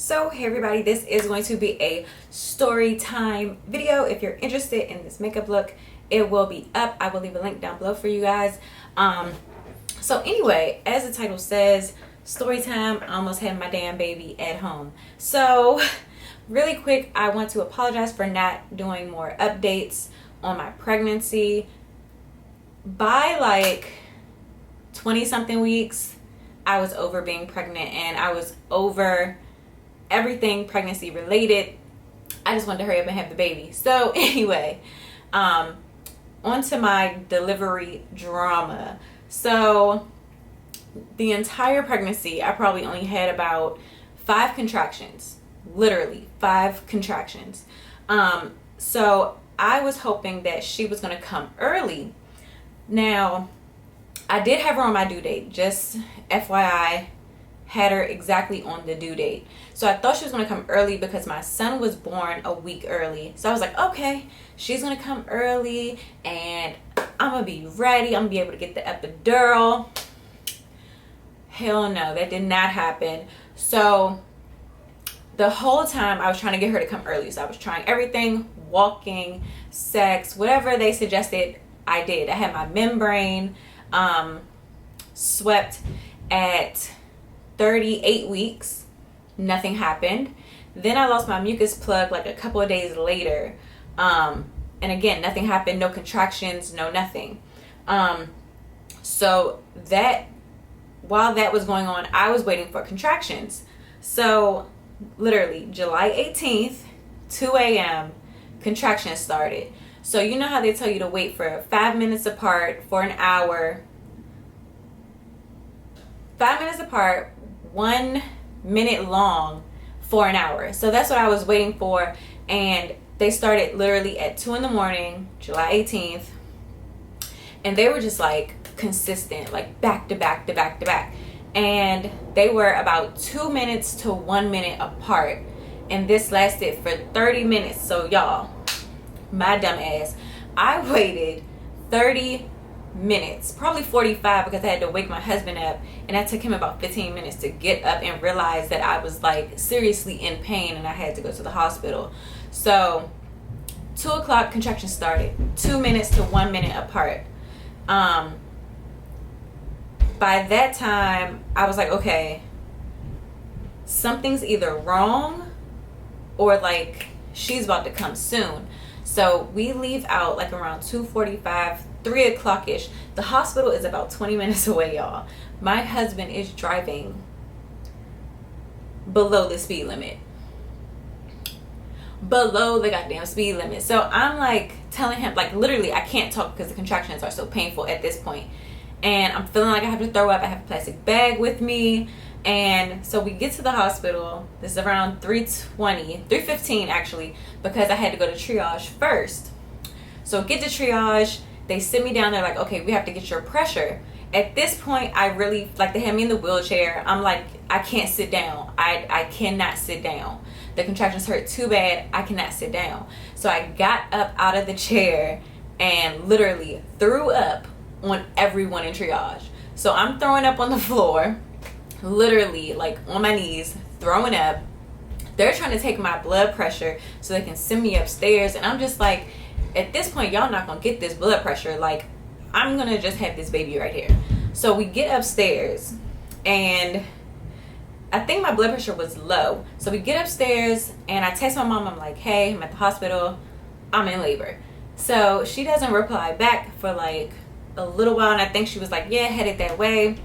So hey everybody, this is going to be a story time video. If you're interested in this makeup look, it will be up. I will leave a link down below for you guys. So anyway, as the title says, story time. I almost had my damn baby at home. So really quick, I want to apologize for not doing more updates on my pregnancy. By like 20 something weeks, I was over being pregnant and I was over everything pregnancy related. I just wanted to hurry up and have the baby. So anyway, on to my delivery drama. So the entire pregnancy, I probably only had about 5 contractions, literally 5 contractions. So I was hoping that she was going to come early. Now, I did have her on my due date, just FYI, had her exactly on the due date. So I thought she was going to come early because my son was born a week early. So I was like, okay, she's going to come early and I'm going to be ready. I'm going to be able to get the epidural. Hell no, that did not happen. So the whole time I was trying to get her to come early. So I was trying everything, walking, sex, whatever they suggested, I did. I had my membrane swept at 38 weeks. Nothing happened. Then I lost my mucus plug like a couple of days later. And again, nothing happened. No contractions, no nothing. So that, while that was going on, I was waiting for contractions. So literally July 18th, 2 a.m., contractions started. So you know how they tell you to wait for 5 minutes apart for an hour. 5 minutes apart, 1 minute long for an hour. So that's what I was waiting for. And they started literally at 2 in the morning, July 18th. And they were just like consistent, like back to back to back to back. And they were about 2 minutes to 1 minute apart. And this lasted for 30 minutes. So y'all, my dumb ass, I waited 30 minutes, probably 45, because I had to wake my husband up, and that took him about 15 minutes to get up and realize that I was like seriously in pain and I had to go to the hospital. So 2 o'clock, contractions started, 2 minutes to 1 minute apart. By that time I was like, okay, something's either wrong or like she's about to come soon. So we leave out like around 2:45, 3 o'clock ish. The hospital is about 20 minutes away, y'all. My husband is driving below the speed limit. Below the goddamn speed limit. So I'm like telling him, like literally I can't talk because the contractions are so painful at this point. And I'm feeling like I have to throw up. I have a plastic bag with me. And so we get to the hospital. This is around 3:15 actually, because I had to go to triage first. So get to triage. They sit me down. They're like, okay, we have to get your pressure. At this point, I really, like, they had me in the wheelchair. I'm like, I can't sit down. I cannot sit down. The contractions hurt too bad. I cannot sit down. So I got up out of the chair and literally threw up on everyone in triage. So I'm throwing up on the floor, literally like on my knees, throwing up. They're trying to take my blood pressure so they can send me upstairs. And I'm just like, at this point, y'all not gonna get this blood pressure. Like, I'm gonna just have this baby right here. So we get upstairs and I think my blood pressure was low. So we get upstairs and I text my mom. I'm like, hey, I'm at the hospital. I'm in labor. So she doesn't reply back for like a little while. And I think she was like, yeah, headed that way.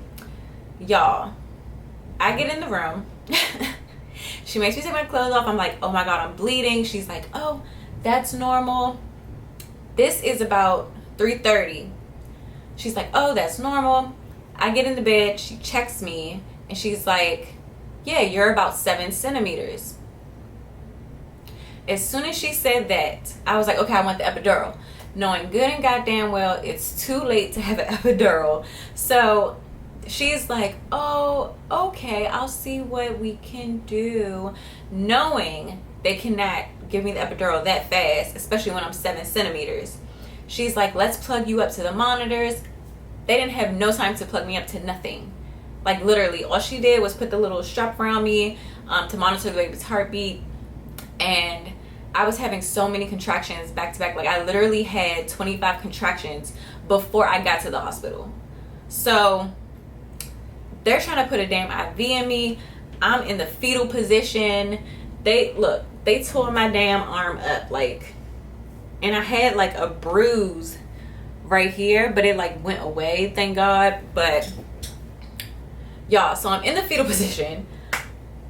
Y'all, I get in the room. She makes me take my clothes off. I'm like, oh my God, I'm bleeding. She's like, oh, that's normal. This is about 3:30. She's like, oh, that's normal. I get in the bed. She checks me and she's like, yeah, you're about 7 centimeters. As soon as she said that, I was like, okay, I want the epidural. Knowing good and goddamn well it's too late to have an epidural. So she's like, oh, okay, I'll see what we can do. Knowing they cannot give me the epidural that fast, especially when I'm 7 centimeters. She's like, let's plug you up to the monitors. They didn't have no time to plug me up to nothing. Like literally all she did was put the little strap around me, to monitor the baby's heartbeat. And I was having so many contractions back to back. Like, I literally had 25 contractions before I got to the hospital. So they're trying to put a damn IV in me. I'm in the fetal position. They tore my damn arm up, like, and I had like a bruise right here, but it like went away, thank God. But y'all, so I'm in the fetal position.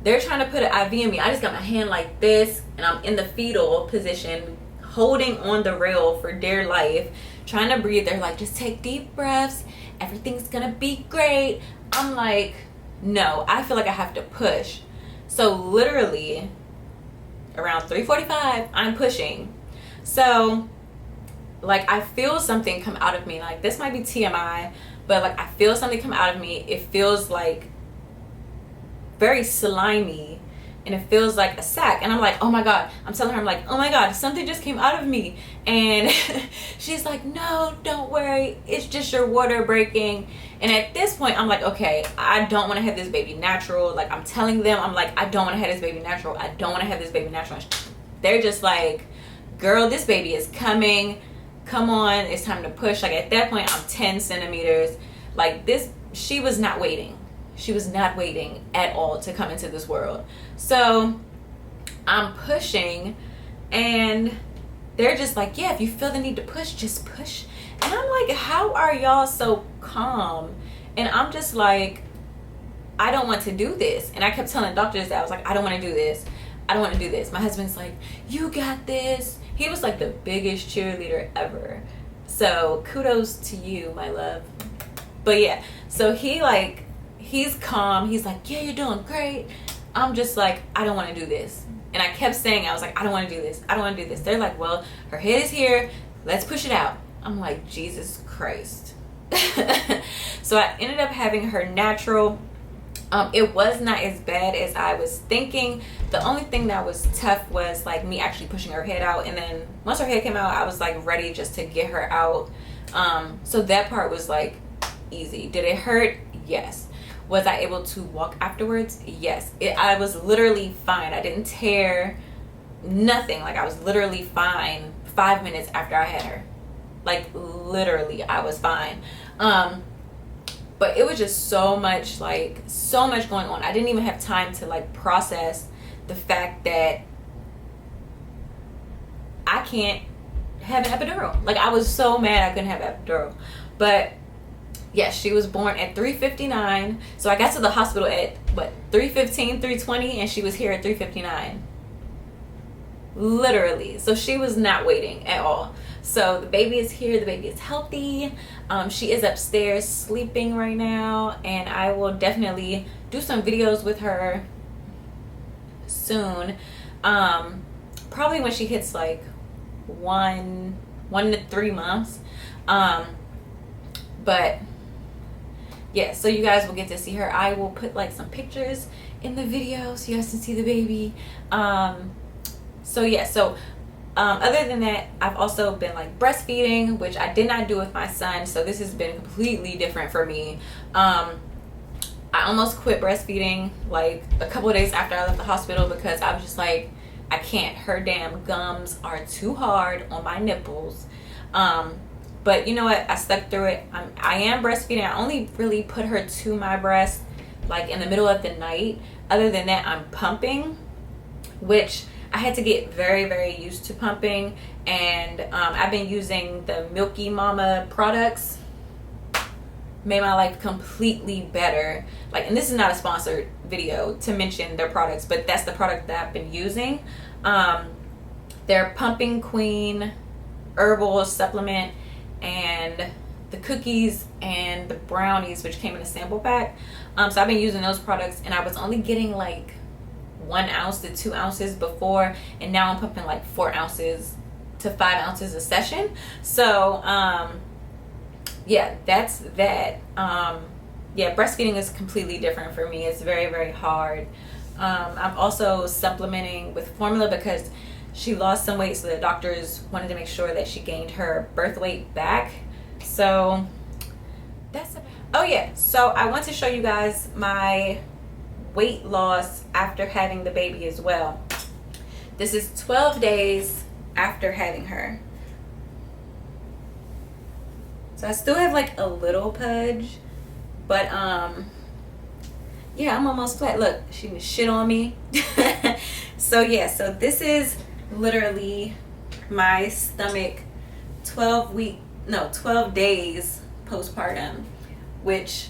They're trying to put an IV in me. I just got my hand like this, and I'm in the fetal position, holding on the rail for dear life, trying to breathe. They're like, just take deep breaths. Everything's gonna be great. I'm like, no, I feel like I have to push. So literally around 3:45, I'm pushing. So like, I feel something come out of me. Like, this might be TMI, but like, I feel something come out of me. It feels like very slimy, and it feels like a sack. And I'm like, oh my God. I'm telling her, I'm like, oh my God, something just came out of me. And she's like, no, don't worry, it's just your water breaking. And at this point, I'm like, okay, I don't want to have this baby natural. Like, I'm telling them, I'm like, I don't want to have this baby natural. I don't want to have this baby natural. They're just like, girl, this baby is coming. Come on, it's time to push. Like, at that point, I'm 10 centimeters. Like, this, she was not waiting. She was not waiting at all to come into this world. So I'm pushing, and they're just like, yeah, if you feel the need to push, just push. And I'm like, how are y'all so calm? And I'm just like, I don't want to do this. And I kept telling doctors that I was like, I don't want to do this. I don't want to do this. My husband's like, you got this. He was like the biggest cheerleader ever. So kudos to you, my love. But yeah, so he's calm. He's like, yeah, you're doing great. I'm just like, I don't want to do this. And I kept saying, I was like, I don't want to do this. I don't want to do this. They're like, well, her head is here. Let's push it out. I'm like, Jesus Christ. So I ended up having her natural. It was not as bad as I was thinking. The only thing that was tough was like me actually pushing her head out. And then once her head came out, I was like ready just to get her out. So that part was like easy. Did it hurt? Yes. Was I able to walk afterwards? Yes. I was literally fine. I didn't tear nothing. Like, I was literally fine 5 minutes after I had her. Like, literally, I was fine. But it was just so much going on. I didn't even have time to like process the fact that I can't have an epidural. Like, I was so mad I couldn't have an epidural. But yes, she was born at 3:59. So I got to the hospital at what, 3:15, 3:20, and she was here at 3:59. Literally. So she was not waiting at all. So the baby is here. The baby is healthy. She is upstairs sleeping right now, and I will definitely do some videos with her soon. Probably when she hits like 1 to 3 months. But yeah, so you guys will get to see her. I will put like some pictures in the video so you guys can see the baby. So yeah, so other than that, I've also been like breastfeeding, which I did not do with my son. So this has been completely different for me. I almost quit breastfeeding like a couple of days after I left the hospital because I was just like, I can't. Her damn gums are too hard on my nipples. But you know what? I stuck through it. I am breastfeeding. I only really put her to my breast like in the middle of the night. Other than that, I'm pumping, which I had to get very, very used to pumping. And I've been using the Milky Mama products. Made my life completely better. Like, and this is not a sponsored video to mention their products, but that's the product that I've been using. Their Pumping Queen herbal supplement, and the cookies and the brownies, which came in a sample pack. So I've been using those products, and I was only getting like 1 ounce to 2 ounces before, and now I'm pumping like 4 ounces to 5 ounces a session. So yeah, that's that. Yeah, breastfeeding is completely different for me. It's very, very hard. I'm also supplementing with formula because she lost some weight, so the doctors wanted to make sure that she gained her birth weight back. So that's about. Oh yeah, so I want to show you guys my weight loss after having the baby as well. This is 12 days after having her. So I still have like a little pudge, but yeah, I'm almost flat. Look, she was shit on me. So yeah, so this is literally my stomach 12 days postpartum, which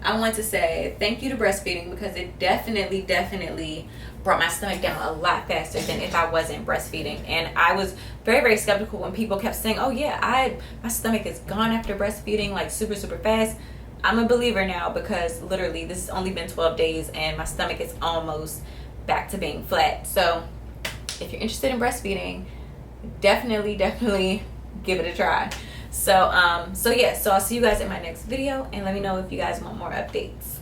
I want to say thank you to breastfeeding, because it definitely brought my stomach down a lot faster than if I wasn't breastfeeding. And I was very, very skeptical when people kept saying, oh yeah, my stomach is gone after breastfeeding, like super fast. I'm a believer now, because literally this has only been 12 days and my stomach is almost back to being flat. So if you're interested in breastfeeding, definitely give it a try. So yeah, so I'll see you guys in my next video, and let me know if you guys want more updates.